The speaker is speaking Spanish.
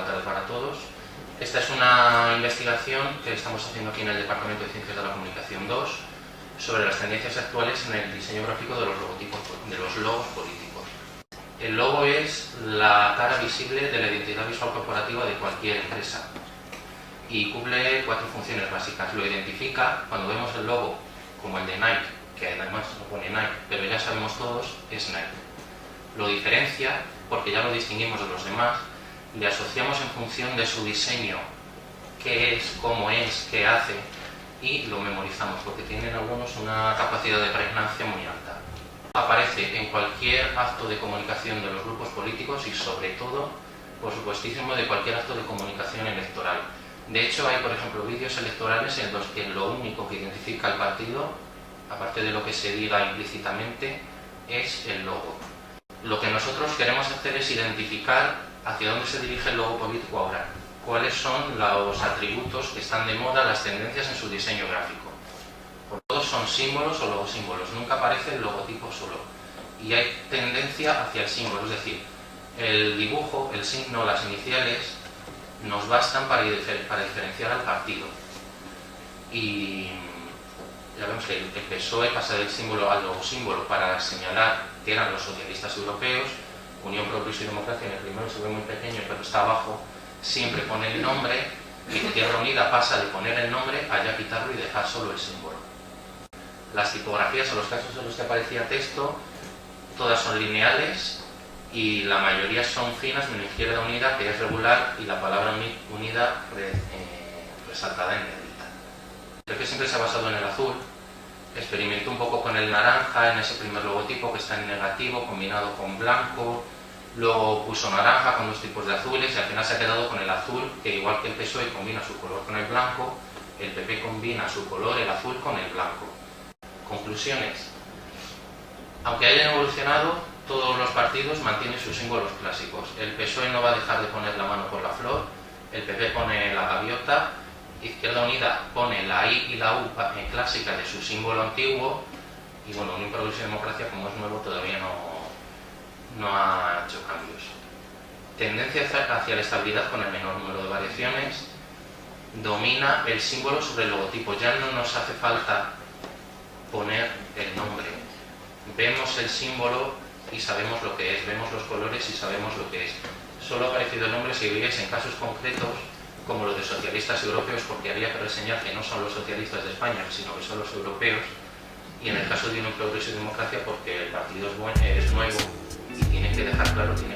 buena tarde para todos. Esta es una investigación que estamos haciendo aquí en el Departamento de Ciencias de la Comunicación 2 sobre las tendencias actuales en el diseño gráfico de los logos políticos. El logo es la cara visible de la identidad visual corporativa de cualquier empresa y cumple 4 funciones básicas. Lo identifica, cuando vemos el logo, como el de Nike, que además no pone Nike, pero ya sabemos todos, es Nike. Lo diferencia, porque ya lo distinguimos de los demás, le asociamos en función de su diseño, qué es, cómo es, qué hace, y lo memorizamos, porque tienen algunos una capacidad de pregnancia muy alta. Aparece en cualquier acto de comunicación de los grupos políticos y sobre todo, por supuestísimo, de cualquier acto de comunicación electoral. De hecho, hay, por ejemplo, vídeos electorales en los que lo único que identifica al partido, aparte de lo que se diga implícitamente, es el logo. Lo que nosotros queremos hacer es identificar hacia dónde se dirige el logo político ahora, cuáles son los atributos que están de moda, las tendencias en su diseño gráfico. Por todos son símbolos o logosímbolos, nunca aparece el logotipo solo. Y hay tendencia hacia el símbolo, es decir, el dibujo, el signo, las iniciales nos bastan para diferenciar al partido. Y ya vemos que el PSOE pasa del símbolo al logosímbolo para señalar que eran los socialistas europeos. Unión, Progreso y Democracia, en el primero se ve muy pequeño, pero está abajo, siempre pone el nombre, y Izquierda Unida pasa de poner el nombre a ya quitarlo y dejar solo el símbolo. Las tipografías, en los casos en los que aparecía texto, todas son lineales y la mayoría son finas, menos Izquierda Unida, que es regular, y la palabra unida resaltada en negrita. Creo que siempre se ha basado en el azul. Experimentó un poco con el naranja en ese primer logotipo que está en negativo, combinado con blanco. Luego puso naranja con 2 tipos de azules y al final se ha quedado con el azul, que igual que el PSOE combina su color con el blanco, el PP combina su color, el azul, con el blanco. Conclusiones. Aunque hayan evolucionado, todos los partidos mantienen sus símbolos clásicos. El PSOE no va a dejar de poner la mano por la flor, el PP pone la gaviota, Izquierda Unida pone la I y la U clásica de su símbolo antiguo, y bueno, Unión, Progreso y Democracia, como es nuevo, todavía no ha hecho cambios. Tendencia hacia la estabilidad con el menor número de variaciones. Domina el símbolo sobre el logotipo, ya no nos hace falta poner el nombre. Vemos el símbolo y sabemos lo que es, vemos los colores y sabemos lo que es. Solo ha aparecido el nombre si veis en casos concretos, como los de socialistas europeos, porque había que reseñar que no son los socialistas de España, sino que son los europeos, y en el caso de Unión, Progreso y Democracia, porque el partido es nuevo y tiene que dejar claro que